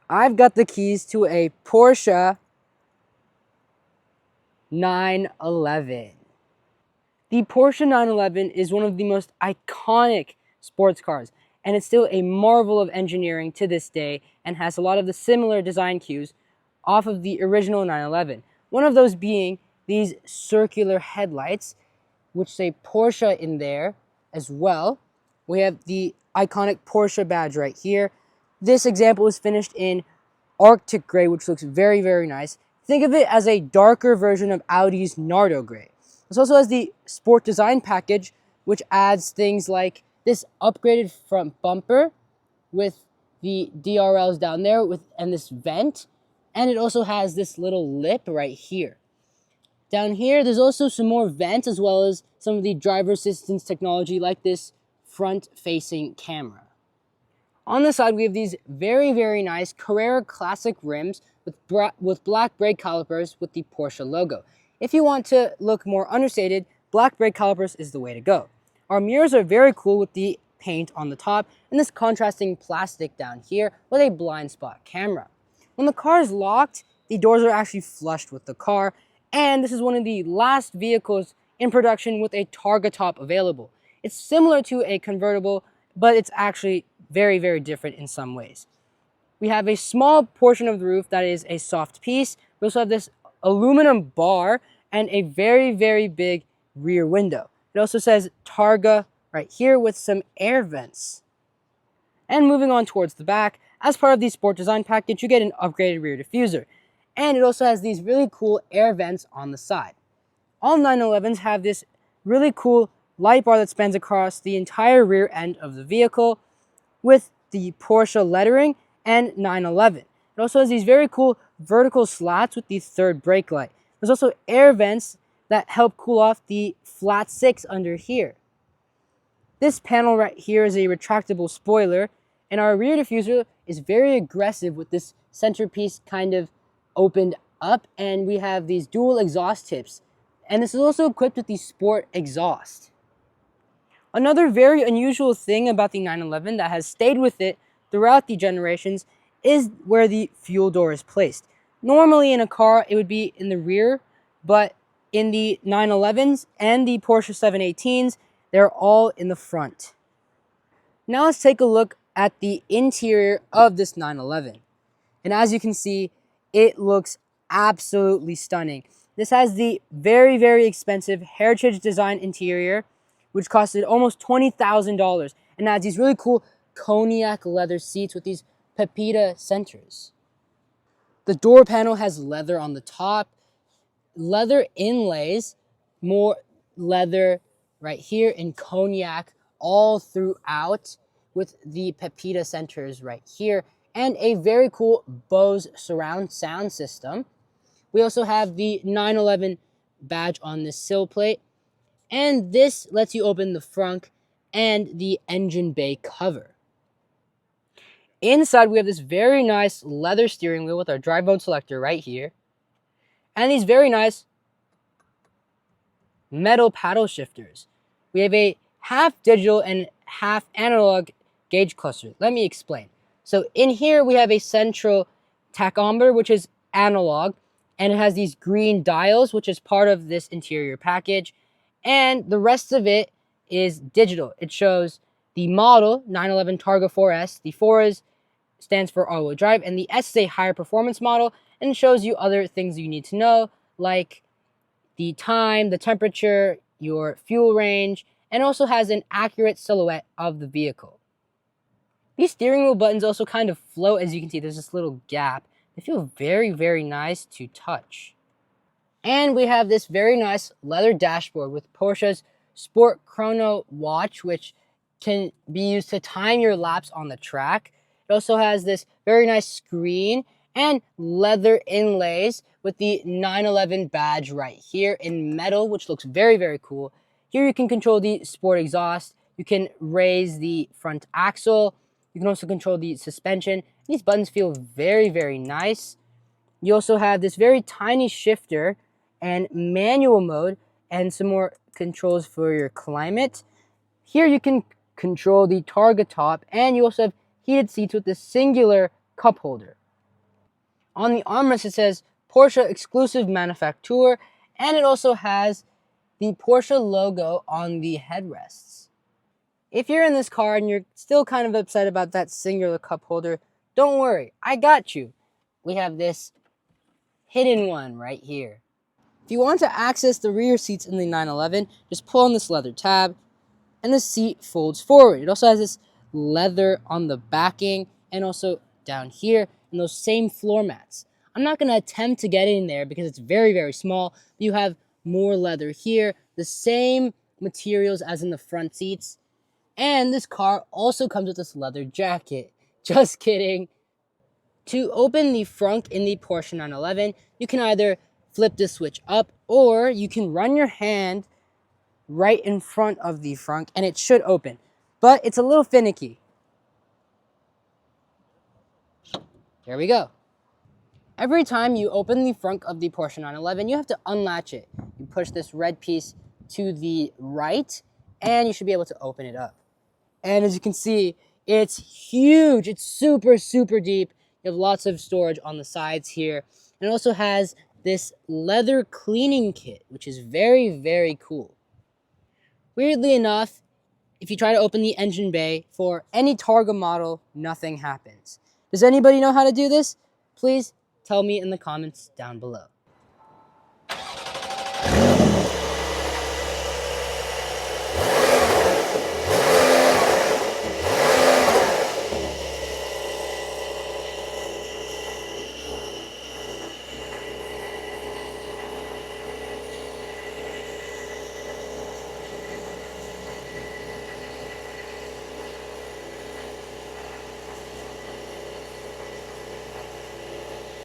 I've got the keys to a Porsche 911. The Porsche 911 is one of the most iconic sports cars, and it's still a marvel of engineering to this day and has a lot of the similar design cues off of the original 911. One of those being these circular headlights, which say Porsche in there as well. We have the iconic Porsche badge right here. This example is finished in Arctic gray, which looks very, very nice. Think of it as a darker version of Audi's Nardo gray. This also has the sport design package, which adds things like this upgraded front bumper with the DRLs down there and this vent. And it also has this little lip right here. Down here, there's also some more vents as well as some of the driver assistance technology like this front-facing camera. On the side, we have these very, very nice Carrera Classic rims with black brake calipers with the Porsche logo. If you want to look more understated, black brake calipers is the way to go. Our mirrors are very cool with the paint on the top and this contrasting plastic down here with a blind spot camera. When the car is locked, the doors are actually flushed with the car, and this is one of the last vehicles in production with a Targa top available. It's similar to a convertible, but it's actually very, very different in some ways. We have a small portion of the roof that is a soft piece. We also have this aluminum bar and a very, very big rear window. It also says Targa right here with some air vents. And moving on towards the back, as part of the sport design package, you get an upgraded rear diffuser. And it also has these really cool air vents on the side. All 911s have this really cool light bar that spans across the entire rear end of the vehicle with the Porsche lettering and 911. It also has these very cool vertical slats with the third brake light. There's also air vents that help cool off the flat 6 under here. This panel right here is a retractable spoiler, and our rear diffuser is very aggressive with this centerpiece kind of opened up, and we have these dual exhaust tips. And this is also equipped with the sport exhaust. Another very unusual thing about the 911 that has stayed with it throughout the generations is where the fuel door is placed. Normally in a car, it would be in the rear, but in the 911s and the Porsche 718s, they're all in the front. Now let's take a look at the interior of this 911. And as you can see, it looks absolutely stunning. This has the very, very expensive Heritage Design interior, which costed almost $20,000, and adds these really cool Cognac leather seats with these Pepita centers. The door panel has leather on the top, leather inlays, more leather right here in Cognac all throughout with the Pepita centers right here, and a very cool Bose surround sound system. We also have the 911 badge on this sill plate, and this lets you open the front and the engine bay cover. Inside, we have this very nice leather steering wheel with our drive mode selector right here, and these very nice metal paddle shifters. We have a half digital and half analog gauge cluster. Let me explain. So in here, we have a central tachometer, which is analog, and it has these green dials, which is part of this interior package. And the rest of it is digital. It shows the model, 911 Targa 4S. The 4 stands for all-wheel drive, and the S is a higher performance model, and it shows you other things you need to know, like the time, the temperature, your fuel range, and also has an accurate silhouette of the vehicle. These steering wheel buttons also kind of float. As you can see, there's this little gap. They feel very, very nice to touch. And we have this very nice leather dashboard with Porsche's Sport Chrono watch, which can be used to time your laps on the track. It also has this very nice screen and leather inlays with the 911 badge right here in metal, which looks very, very cool. Here you can control the sport exhaust. You can raise the front axle. You can also control the suspension. These buttons feel very, very nice. You also have this very tiny shifter and manual mode and some more controls for your climate. Here you can control the Targa top, and you also have heated seats with this singular cup holder. On the armrest, it says Porsche exclusive manufacturer, and it also has the Porsche logo on the headrests. If you're in this car and you're still kind of upset about that singular cup holder, don't worry, I got you. We have this hidden one right here. If you want to access the rear seats in the 911, just pull on this leather tab, and the seat folds forward. It also has this leather on the backing and also down here, and those same floor mats. I'm not going to attempt to get in there because it's very, very small. You have more leather here, the same materials as in the front seats. And this car also comes with this leather jacket. Just kidding. To open the frunk in the Porsche 911, you can either flip the switch up or you can run your hand right in front of the frunk and it should open. But it's a little finicky. There we go. Every time you open the frunk of the Porsche 911, you have to unlatch it. You push this red piece to the right and you should be able to open it up. And as you can see, it's huge. It's super, super deep. You have lots of storage on the sides here. And it also has this leather cleaning kit, which is very, very cool. Weirdly enough, if you try to open the engine bay for any Targa model, nothing happens. Does anybody know how to do this? Please tell me in the comments down below.